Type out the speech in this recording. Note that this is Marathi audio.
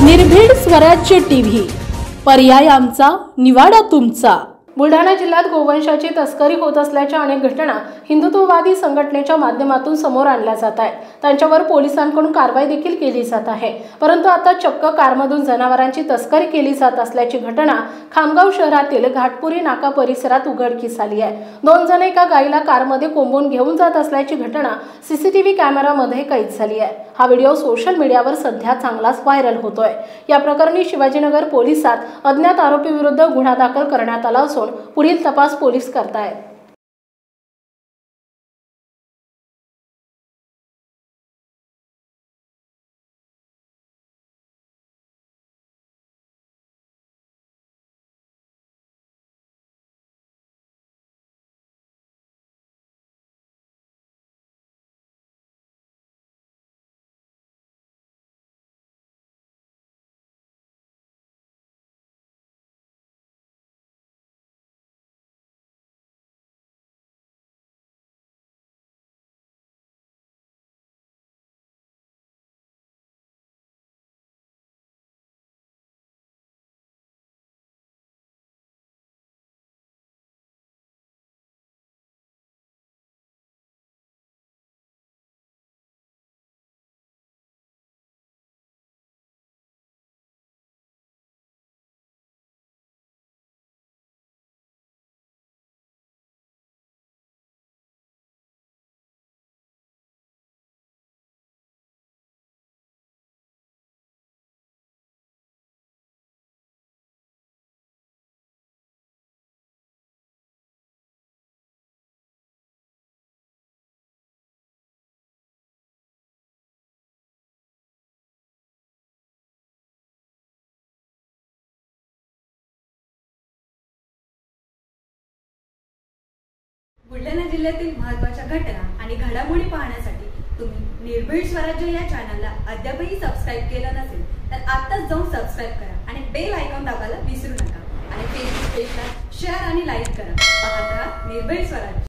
निर्भीड स्वराज्य टीव्ही, पर्याय आमचा, निवाडा तुमचा। बुलढाणा जिल्ह्यात गोवंशाची तस्करी होत असल्याच्या अनेक घटना हिंदुत्ववादी संघटनेच्या माध्यमातून समोर आणल्या जात आहेत। त्यांच्यावर पोलिसांकडून कारवाई देखील केली जात आहे। परंतु आता चक्क कारमधून जनावरांची तस्करी केली जात असल्याची घटना खामगाव शहरातील घाटपुरी नाका परिसरात उघडकीस आली आहे। 2 जण एका गाईला कारमध्ये कोंबून घेऊन जात असल्याची घटना सीसीटीव्ही कॅमेरामध्ये कैद झाली आहे। हा व्हिडिओ सोशल मीडियावर सध्या चांगलाच व्हायरल होतोय। या प्रकरणी शिवाजीनगर पोलिसात अज्ञात आरोपी विरुद्ध गुन्हा दाखल करण्यात आला असून पुढील तपास पोलीस करतायत। बुलढाणा जिल्ह्यातील महत्त्वाच्या घटना आणि घडामोडी पाहण्यासाठी तुम्ही निर्भीड स्वराज्य या चॅनलला अद्यापही सबस्क्राइब केलं नसेल तर आत्ताच जाऊन सबस्क्राइब करा आणि बेल आयकॉन दाबायला विसरू नका आणि फेसबुक पेजला शेअर आणि लाईक करा। पाहत राहा निर्भीड स्वराज्य।